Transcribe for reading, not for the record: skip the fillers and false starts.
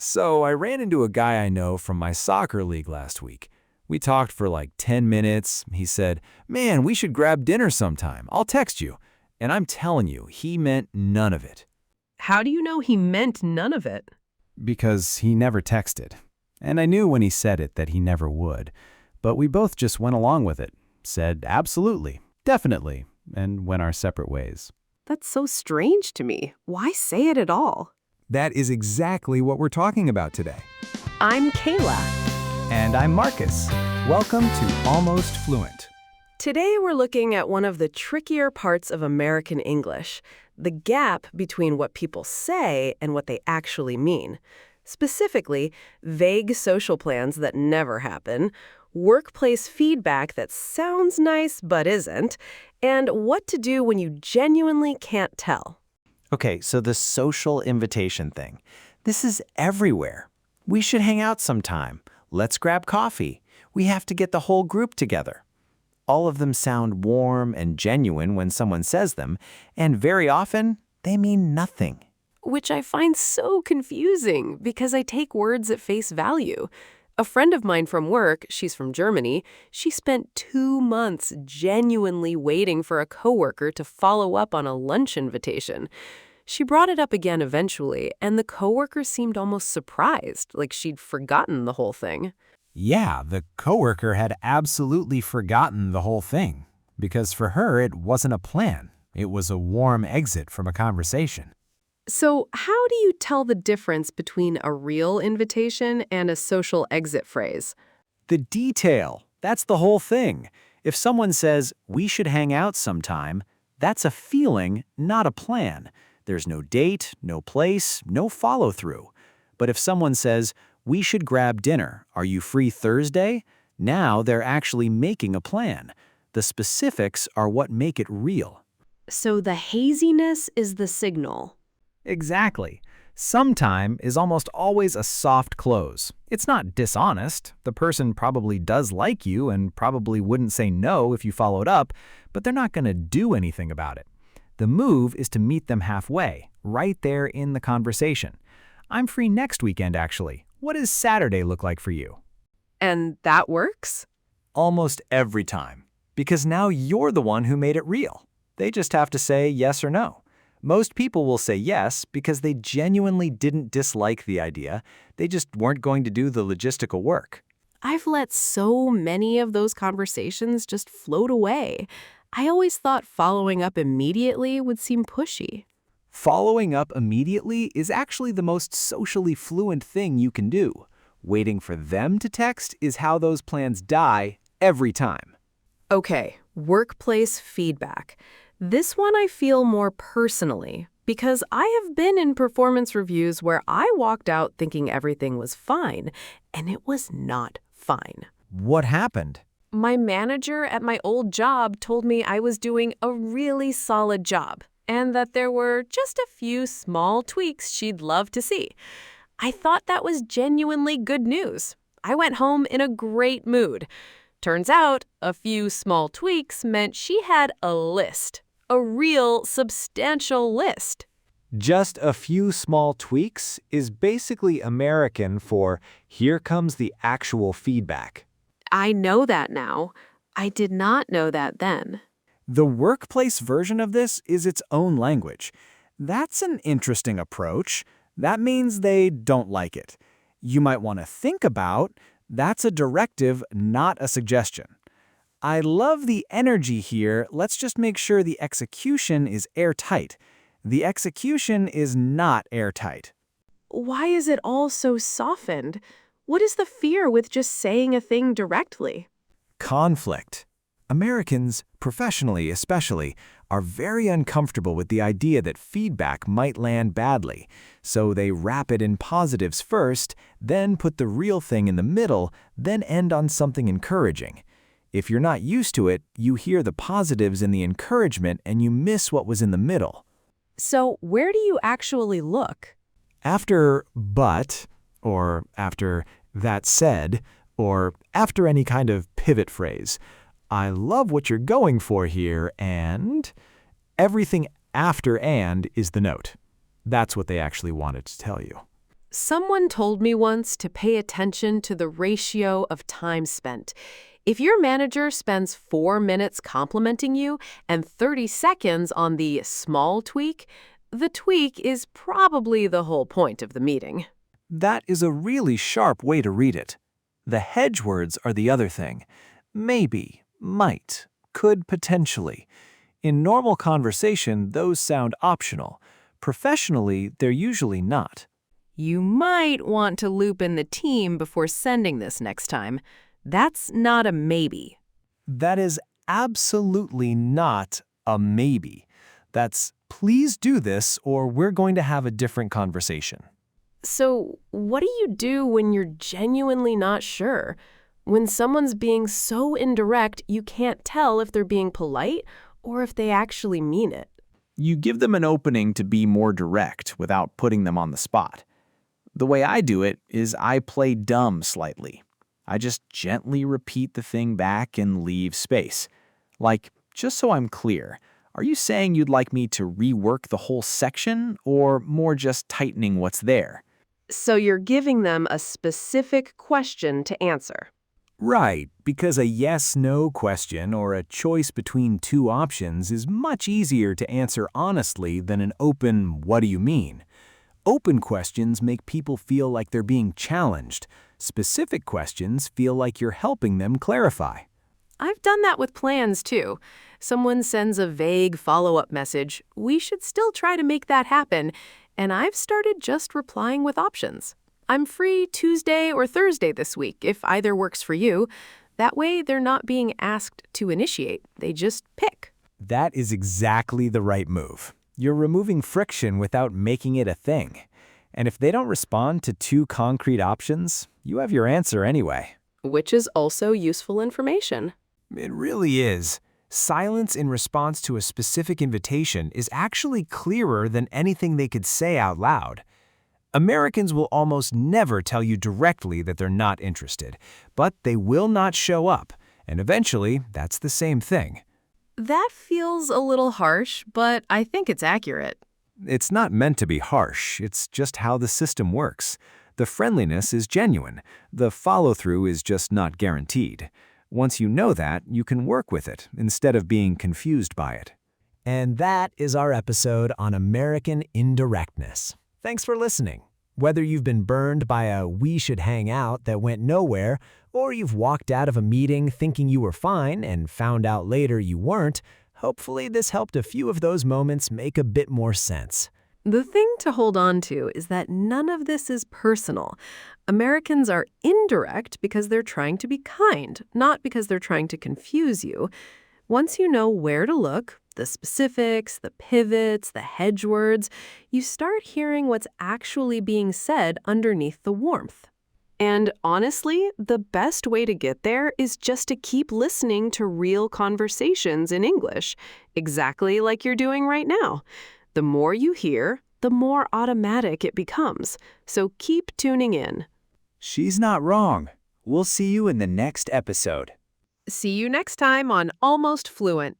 So I ran into a guy I know from my soccer league last week. We talked for like 10 minutes. He said, "Man, we should grab dinner sometime. I'll text you." And I'm telling you, he meant none of it. How do you know he meant none of it? Because he never texted. And I knew when he said it that he never would. But we both just went along with it, said absolutely, definitely, and went our separate ways. That's so strange to me. Why say it at all? That is exactly what we're talking about today. I'm Kayla. And I'm Marcus. Welcome to Almost Fluent. Today we're looking at one of the trickier parts of American English, the gap between what people say and what they actually mean. Specifically, vague social plans that never happen, workplace feedback that sounds nice but isn't, and what to do when you genuinely can't tell. Okay, so the social invitation thing. This is everywhere. We should hang out sometime. Let's grab coffee. We have to get the whole group together. All of them sound warm and genuine when someone says them, and very often, they mean nothing. Which I find so confusing because I take words at face value. A friend of mine from work, she's from Germany, she spent 2 months genuinely waiting for a coworker to follow up on a lunch invitation. She brought it up again eventually, and the coworker seemed almost surprised, like she'd forgotten the whole thing. Yeah, the coworker had absolutely forgotten the whole thing, because for her it wasn't a plan. It was a warm exit from a conversation. So how do you tell the difference between a real invitation and a social exit phrase? The detail, that's the whole thing. If someone says, "We should hang out sometime," that's a feeling, not a plan. There's no date, no place, no follow-through. But if someone says, "We should grab dinner. Are you free Thursday?" Now they're actually making a plan. The specifics are what make it real. So the haziness is the signal. Exactly. Sometime is almost always a soft close. It's not dishonest. The person probably does like you and probably wouldn't say no if you followed up, but they're not going to do anything about it. The move is to meet them halfway, right there in the conversation. "I'm free next weekend, actually. What does Saturday look like for you?" And that works? Almost every time. Because now you're the one who made it real. They just have to say yes or no. Most people will say yes because they genuinely didn't dislike the idea. They just weren't going to do the logistical work. I've let so many of those conversations just float away. I always thought following up immediately would seem pushy. Following up immediately is actually the most socially fluent thing you can do. Waiting for them to text is how those plans die every time. Okay, workplace feedback. This one I feel more personally because I have been in performance reviews where I walked out thinking everything was fine, and it was not fine. What happened? My manager at my old job told me I was doing a really solid job and that there were just a few small tweaks she'd love to see. I thought that was genuinely good news. I went home in a great mood. Turns out, a few small tweaks meant she had a list. A real, substantial list. Just a few small tweaks is basically American for "here comes the actual feedback." I know that now. I did not know that then. The workplace version of this is its own language. That's an interesting approach. That means they don't like it. You might want to think about, that's a directive, not a suggestion. I love the energy here. Let's just make sure the execution is airtight. The execution is not airtight. Why is it all so softened? What is the fear with just saying a thing directly? Conflict. Americans, professionally especially, are very uncomfortable with the idea that feedback might land badly, so they wrap it in positives first, then put the real thing in the middle, then end on something encouraging. If you're not used to it, you hear the positives in the encouragement and you miss what was in the middle. So where do you actually look? After "but," or after "that said," or after any kind of pivot phrase, "I love what you're going for here," and everything after "and" is the note. That's what they actually wanted to tell you. Someone told me once to pay attention to the ratio of time spent. If your manager spends 4 minutes complimenting you and 30 seconds on the small tweak, the tweak is probably the whole point of the meeting. That is a really sharp way to read it. The hedge words are the other thing. Maybe, might, could potentially. In normal conversation, those sound optional. Professionally, they're usually not. You might want to loop in the team before sending this next time. That's not a maybe. That is absolutely not a maybe. That's please do this or we're going to have a different conversation. So, what do you do when you're genuinely not sure? When someone's being so indirect, you can't tell if they're being polite or if they actually mean it. You give them an opening to be more direct without putting them on the spot. The way I do it is I play dumb slightly. I just gently repeat the thing back and leave space. Like, just so I'm clear, are you saying you'd like me to rework the whole section or more just tightening what's there? So you're giving them a specific question to answer. Right, because a yes-no question or a choice between two options is much easier to answer honestly than an open "what do you mean?" Open questions make people feel like they're being challenged. Specific questions feel like you're helping them clarify. I've done that with plans, too. Someone sends a vague follow-up message. We should still try to make that happen. And I've started just replying with options. I'm free Tuesday or Thursday this week, if either works for you. That way, they're not being asked to initiate. They just pick. That is exactly the right move. You're removing friction without making it a thing. And if they don't respond to two concrete options, you have your answer anyway. Which is also useful information. It really is. Silence in response to a specific invitation is actually clearer than anything they could say out loud. Americans will almost never tell you directly that they're not interested, but they will not show up, and eventually that's the same thing. That feels a little harsh, but I think it's accurate. It's not meant to be harsh, it's just how the system works. The friendliness is genuine, the follow-through is just not guaranteed. Once you know that, you can work with it instead of being confused by it. And that is our episode on American indirectness. Thanks for listening. Whether you've been burned by a "we should hang out" that went nowhere, or you've walked out of a meeting thinking you were fine and found out later you weren't, hopefully this helped a few of those moments make a bit more sense. The thing to hold on to is that none of this is personal. Americans are indirect because they're trying to be kind, not because they're trying to confuse you. Once you know where to look, the specifics, the pivots, the hedge words, you start hearing what's actually being said underneath the warmth. And honestly, the best way to get there is just to keep listening to real conversations in English, exactly like you're doing right now. The more you hear, the more automatic it becomes. So keep tuning in. She's not wrong. We'll see you in the next episode. See you next time on Almost Fluent.